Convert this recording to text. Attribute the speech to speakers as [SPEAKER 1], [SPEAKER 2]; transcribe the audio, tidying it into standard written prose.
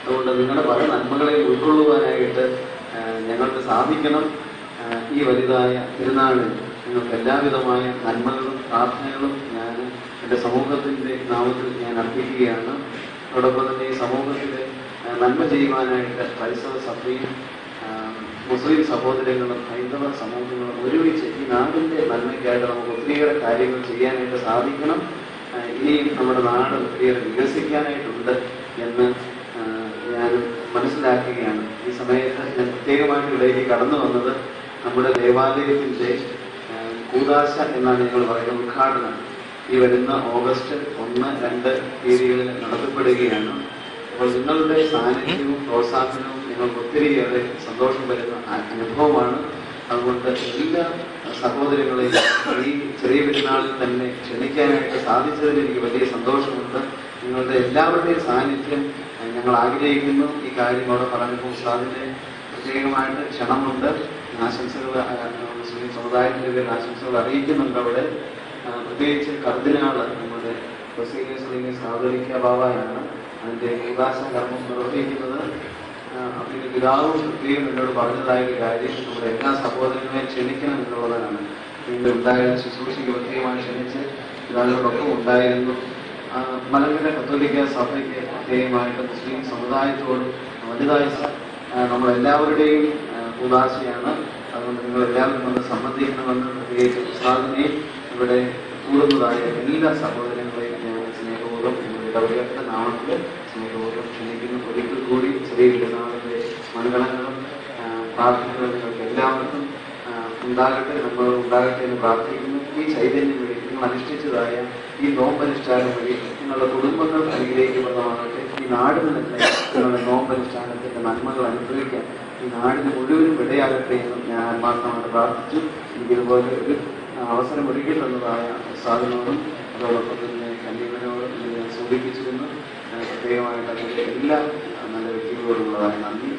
[SPEAKER 1] അതുകൊണ്ട് നിങ്ങളുടെ പല നന്മകളെയും ഉൾക്കൊള്ളുവാനായിട്ട് ഞങ്ങൾക്ക് സാധിക്കണം. ഈ വലുതായ തിരുനാളിൽ നിങ്ങൾക്ക് എല്ലാവിധമായ നന്മകളും പ്രാർത്ഥനകളും ഞാൻ എൻ്റെ സമൂഹത്തിൻ്റെ നാമത്തിൽ ഞാൻ അർപ്പിക്കുകയാണ്. അതോടൊപ്പം തന്നെ ഈ സമൂഹത്തിലെ നന്മ ചെയ്യുവാനായിട്ട് ക്രൈസ്തവ സഭയും മുസ്ലിം സഹോദരങ്ങളും ഹൈന്ദവ സമൂഹങ്ങളും ഒരുമിച്ച് ഈ നാടിൻ്റെ നന്മയ്ക്കായിട്ട് നമുക്ക് ഒത്തിരിയേറെ കാര്യങ്ങൾ ചെയ്യാനായിട്ട് സാധിക്കണം. ഇനിയും നമ്മുടെ നാട് ഒത്തിരിയേറെ വികസിക്കാനായിട്ടുണ്ട് എന്ന് ഞാൻ മനസ്സിലാക്കുകയാണ്. ഈ സമയത്ത് ഞാൻ പ്രത്യേകമായിട്ട് ഇവിടേക്ക് കടന്നു വന്നത് നമ്മുടെ ദേവാലയത്തിൻ്റെ കൂദാശ എന്നാണ് ഞങ്ങൾ പറയുന്നത് ഉദ്ഘാടനം ഈ വരുന്ന ഓഗസ്റ്റ് 1, 2 തീയതികളിൽ നടത്തപ്പെടുകയാണ്. അപ്പോൾ നിങ്ങളുടെ സാന്നിധ്യവും പ്രോത്സാഹനവും നിങ്ങൾക്ക് ഒത്തിരിയേറെ സന്തോഷം വരുന്ന അനുഭവമാണ്. അതുകൊണ്ട് എല്ലാ സഹോദരങ്ങളെയും ഈ ചെറിയ പെരുന്നാളിൽ തന്നെ ക്ഷണിക്കാനായിട്ട് സാധിച്ചതിൽ എനിക്ക് വലിയ സന്തോഷമുണ്ട്. നിങ്ങളുടെ എല്ലാവരുടെയും സാന്നിധ്യം ഞങ്ങൾ ആഗ്രഹിക്കുന്നു. ഈ കാര്യം അവിടെ പറഞ്ഞപ്പോൾ ഉസ്താദിന്റെ പ്രത്യേകമായിട്ട് ക്ഷണമുണ്ട്. ആശംസകൾ മുസ്ലിം സമുദായത്തിൻ്റെ പേരിൽ ആശംസകൾ അറിയിക്കുന്നുണ്ട്. അവിടെ പ്രത്യേകിച്ച് കർദിനാള് നമ്മുടെ ബസീലിയസ് കാതോലിക്ക ബാബയാണ് അതിൻ്റെ ഉദാസ കർമ്മം നിർവഹിക്കുന്നത്. അതിൻ്റെ പിതാവും പ്രത്യേകം എന്നോട് പറഞ്ഞതായൊരു കാര്യം നമ്മുടെ എല്ലാ സഹോദരങ്ങളെയും ക്ഷണിക്കണം എന്നുള്ളതാണ്. വീണ്ടും ഉണ്ടായിരുന്ന ശുശ്രൂഷയ്ക്ക് പ്രത്യേകമായി ക്ഷണിച്ച് പിതാവിനോടൊപ്പം ഉണ്ടായിരുന്നു. മലങ്കര കത്തോലിക്ക സഭയ്ക്ക് പ്രത്യേകമായിട്ട് മുസ്ലിം സമുദായത്തോട് വലുതായ നമ്മളെല്ലാവരുടെയും ഉദാശയാണ്. അതുകൊണ്ട് നിങ്ങളെല്ലാവരും വന്ന് സംബന്ധിക്കണമെന്ന് പ്രത്യേകിച്ച് ഉസ്താദിനെയും ഇവിടെ കൂടുന്നതായ എല്ലാ സഹോദരങ്ങളെയും ഞാൻ സ്നേഹപൂർവ്വം ഇടവകയുടെ നാമത്തിൽ സ്നേഹപൂർവ്വം ക്ഷണിക്കുന്നു. ഒരിക്കൽ കൂടി ചെറിയ പെരുന്നാളിൻ്റെ മംഗളങ്ങളും പ്രാർത്ഥനകളും നിങ്ങൾക്ക് എല്ലാവർക്കും ഉണ്ടാകട്ടെ, നമ്മൾ ഉണ്ടാകട്ടെ എന്ന് പ്രാർത്ഥിക്കുന്നു. ഈ ചൈതന്യം വഴി നിങ്ങൾ അനുഷ്ഠിച്ചതായ ഈ നോമ്പനുഷ്ഠാനം വഴി നിങ്ങളുടെ കുടുംബങ്ങൾ അനുഗ്രഹിക്കപ്പെടുന്നതാകട്ടെ. ഈ നാടിന് തന്നെ നിങ്ങളുടെ നോമ്പനുഷ്ഠാനത്തിൻ്റെ നന്മകൾ അനുഭവിക്കാൻ ഈ നാടിന് മുഴുവനും ഇടയാകട്ടെ എന്ന് ഞാൻ ആത്മാർത്ഥമായിട്ട് പ്രാർത്ഥിച്ചു. എനിക്കിതുപോലെ ഒരു അവസരം ഒരുക്കി തന്നതായ സാധനങ്ങളും അതോടൊപ്പം തന്നെ കന്യകനോടും ഞാൻ സൂചിപ്പിച്ചിരുന്നു. പ്രത്യേകമായിട്ട് അതിൻ്റെ എല്ലാ നല്ല വ്യക്തികളോടുള്ളതായ നന്ദി